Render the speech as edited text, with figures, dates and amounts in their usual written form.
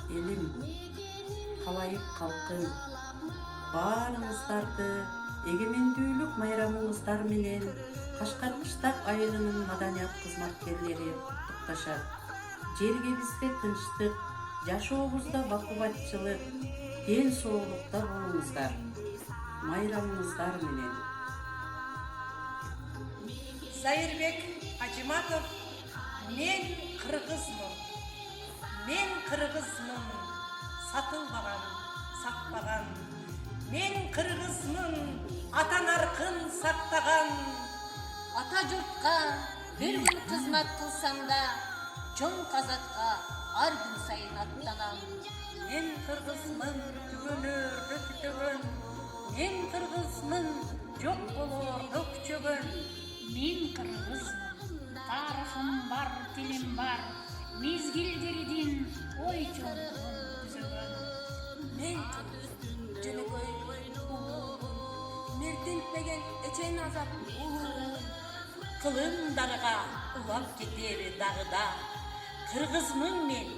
элим, халайык калкым, баарыңыздарды эгемендүүлүк майрамыңыздар менен Кашкар Кыштак айылынын маданият кызматкерлери куттукташат. Жергебизде тынчтык, жашообузда бакубатчылык, ден соолукта болуңуздар. Майрамыңыздар менен. Зайырбек Ажиматов, мен кыргызмын. Мен кыргызмын, сатылбаган, сатпаган. Мен кыргызмын, ата наркын сактаган. Ата журтка бир күн кызмат кылсам да, чоң казатка ар күн сайын аттанам. Мен кыргызмын, түгөнөрдө күтөгөн. Мен кыргызмын, жок болоордо күчөгөн. Мен кыргызмын, тарыхым бар, тилим бар, мезгилдердин ой чоңдугун түзөгөн. Мен кыргызмын, жөнөкөй улуумун, мертилтпеген эчен азап улуумун. Кылым дарыга улап кетери дагыда. Кыргызмын мен,